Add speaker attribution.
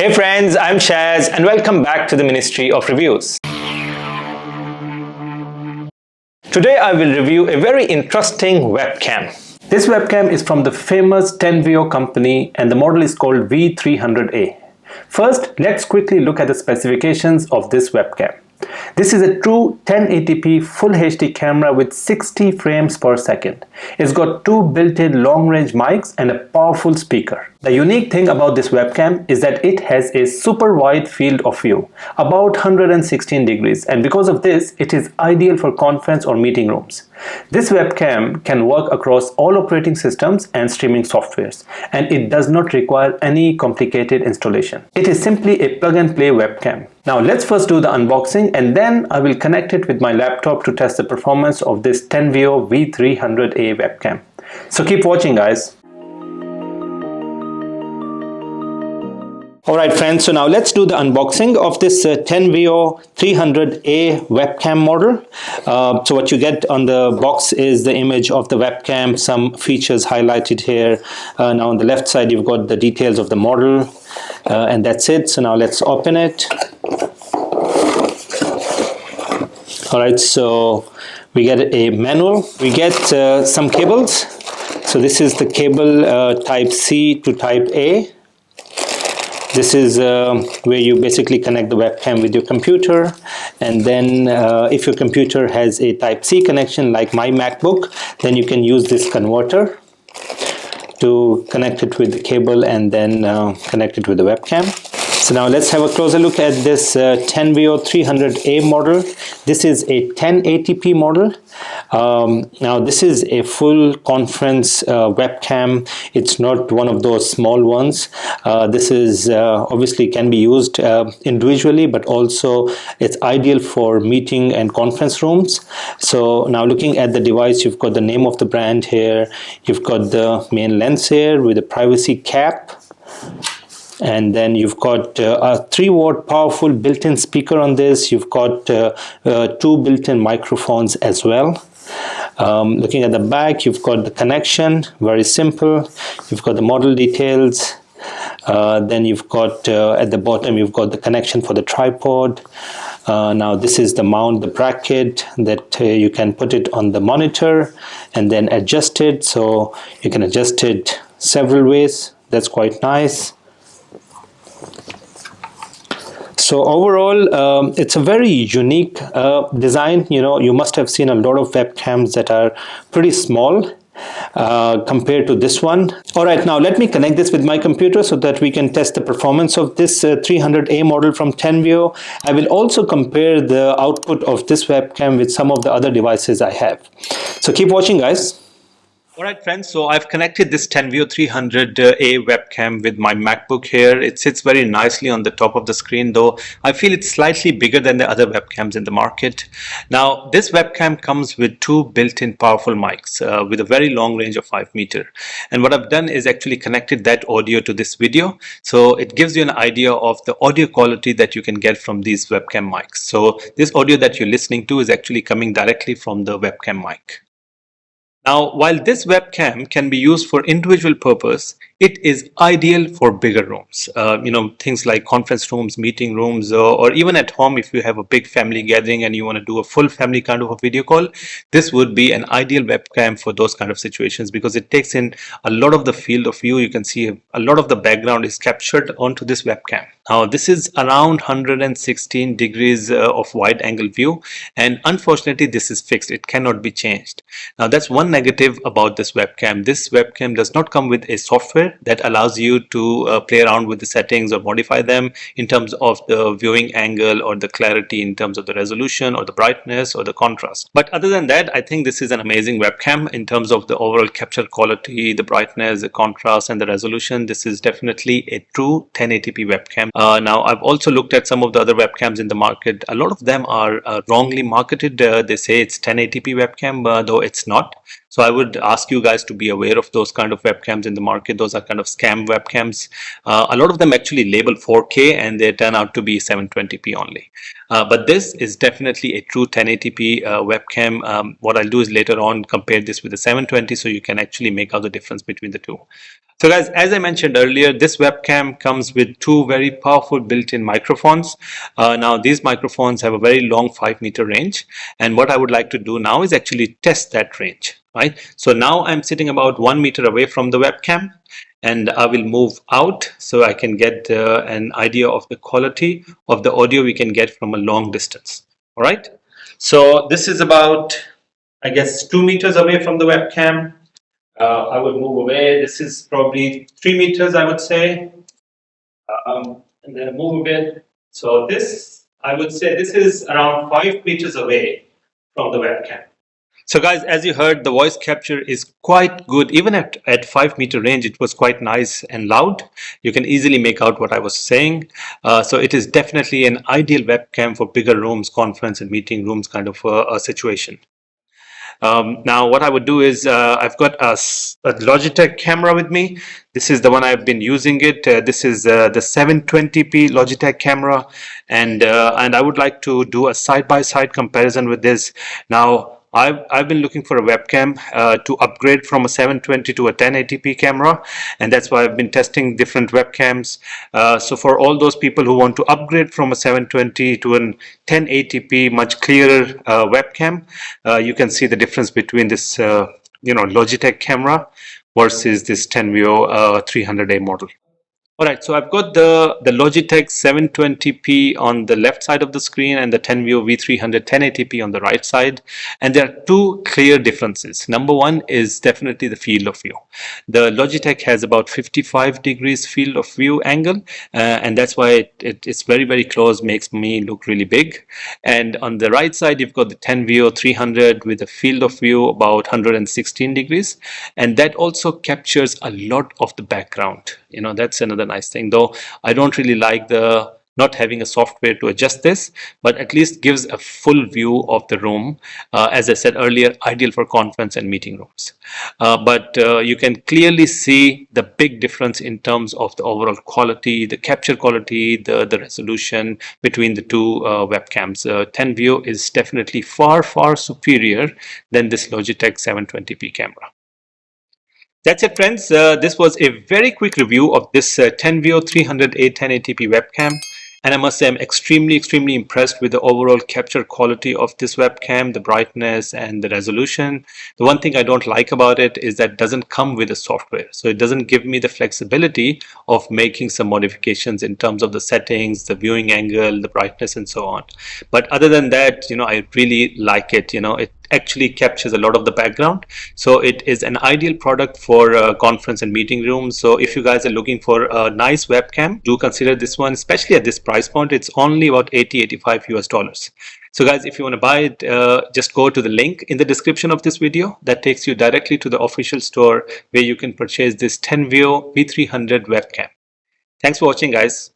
Speaker 1: Hey friends, I'm Shaz and welcome back to the Ministry of Reviews. Today I will review a very interesting webcam. This webcam is from the famous Tenveo company and the model is called V300A. First, let's quickly look at the specifications of this webcam. This is a true 1080p Full HD camera with 60 frames per second. It's got two built-in long-range mics and a powerful speaker. The unique thing about this webcam is that it has a super wide field of view, about 116 degrees, and because of this, it is ideal for conference or meeting rooms. This webcam can work across all operating systems and streaming softwares, and it does not require any complicated installation. It is simply a plug-and-play webcam. Now let's first do the unboxing and then I will connect it with my laptop to test the performance of this Tenveo V300A webcam. So keep watching, guys. Alright friends, so now let's do the unboxing of this Tenveo 300A webcam model. So what you get on the box is the image of the webcam, some features highlighted here. Now on the left side you've got the details of the model and that's it. So now let's open it. Alright, so we get a manual, we get some cables. So this is the cable type C to type A. This is where you basically connect the webcam with your computer, and then if your computer has a type C connection like my MacBook, then you can use this converter to connect it with the cable and then connect it with the webcam. So now let's have a closer look at this Tenveo 300A model. This is a 1080p model. Now this is a full conference webcam. It's not one of those small ones. This is obviously can be used individually, but also it's ideal for meeting and conference rooms. So now looking at the device, you've got the name of the brand here. You've got the main lens here with a privacy cap. And then you've got a 3-watt powerful built-in speaker on this. You've got two built-in microphones as well. Looking at the back, you've got the connection, very simple. You've got the model details. Then you've got at the bottom, you've got the connection for the tripod. Now this is the mount, the bracket that you can put it on the monitor and then adjust it. So you can adjust it several ways. That's quite nice. So overall, it's a very unique design. You know, you must have seen a lot of webcams that are pretty small compared to this one. All right, now let me connect this with my computer so that we can test the performance of this 300A model from Tenveo. I will also compare the output of this webcam with some of the other devices I have. So keep watching, guys. Alright friends, so I've connected this Tenveo 300A webcam with my MacBook here. It sits very nicely on the top of the screen, though I feel it's slightly bigger than the other webcams in the market. Now this webcam comes with two built-in powerful mics with a very long range of 5 meters. And what I've done is actually connected that audio to this video. So it gives you an idea of the audio quality that you can get from these webcam mics. So this audio that you're listening to is actually coming directly from the webcam mic. Now, while this webcam can be used for individual purpose, it is ideal for bigger rooms. Things like conference rooms, meeting rooms, or even at home if you have a big family gathering and you want to do a full family kind of a video call. This would be an ideal webcam for those kind of situations because it takes in a lot of the field of view. You can see a lot of the background is captured onto this webcam. Now, this is around 116 degrees of wide angle view, and unfortunately this is fixed. It cannot be changed. Now, that's one negative about this webcam. This webcam does not come with a software that allows you to play around with the settings or modify them in terms of the viewing angle or the clarity in terms of the resolution or the brightness or the contrast. But other than that, I think this is an amazing webcam in terms of the overall capture quality, the brightness, the contrast and the resolution. This is definitely a true 1080p webcam. Now I've also looked at some of the other webcams in the market. A lot of them are wrongly marketed. They say it's 1080p webcam, though it's not. So I would ask you guys to be aware of those kind of webcams in the market. Those are kind of scam webcams. A lot of them actually label 4K and they turn out to be 720p only. But this is definitely a true 1080p webcam. What I'll do is later on compare this with the 720 so you can actually make out the difference between the two. So guys, as I mentioned earlier, this webcam comes with two very powerful built-in microphones. Now these microphones have a very long 5-meter range, and what I would like to do now is actually test that range, right? So now I'm sitting about 1 meter away from the webcam, and I will move out so I can get an idea of the quality of the audio we can get from a long distance. All right, so this is about, I guess, 2 meters away from the webcam. I would move away. This is probably 3 meters, I would say. And then move a bit. So this, I would say this is around 5 meters away from the webcam. So guys, as you heard, the voice capture is quite good. Even at 5-meter range, it was quite nice and loud. You can easily make out what I was saying. So it is definitely an ideal webcam for bigger rooms, conference and meeting rooms kind of a situation. Now what I would do is I've got a Logitech camera with me. This is the one I've been using it. This is the 720p Logitech camera, and I would like to do a side-by-side comparison with this. Now I've been looking for a webcam to upgrade from a 720 to a 1080p camera, and that's why I've been testing different webcams. So for all those people who want to upgrade from a 720 to an 1080p much clearer webcam, you can see the difference between this Logitech camera versus this Tenveo 300A model. Alright, so I've got the Logitech 720p on the left side of the screen and the Tenveo V300 1080p on the right side, and there are two clear differences. Number one is definitely the field of view. The Logitech has about 55 degrees field of view angle, and that's why it's very, very close, makes me look really big. And on the right side, you've got the Tenveo 300 with a field of view about 116 degrees, and that also captures a lot of the background. That's another nice thing, though I don't really like the not having a software to adjust this, but at least gives a full view of the room. As I said earlier, ideal for conference and meeting rooms. But you can clearly see the big difference in terms of the overall quality, the capture quality, the resolution between the two webcams. Tenveo is definitely far, far superior than this Logitech 720p camera. That's it, friends. This was a very quick review of this Tenveo 300A 1080p webcam. And I must say I'm extremely, extremely impressed with the overall capture quality of this webcam, the brightness and the resolution. The one thing I don't like about it is that it doesn't come with a software. So it doesn't give me the flexibility of making some modifications in terms of the settings, the viewing angle, the brightness and so on. But other than that, I really like it. It actually captures a lot of the background, so it is an ideal product for conference and meeting rooms. So if you guys are looking for a nice webcam, do consider this one, especially at this price point. It's only about $80-85 US. So guys, if you want to buy it, just go to the link in the description of this video that takes you directly to the official store where you can purchase this Tenveo V300 webcam. Thanks for watching, guys.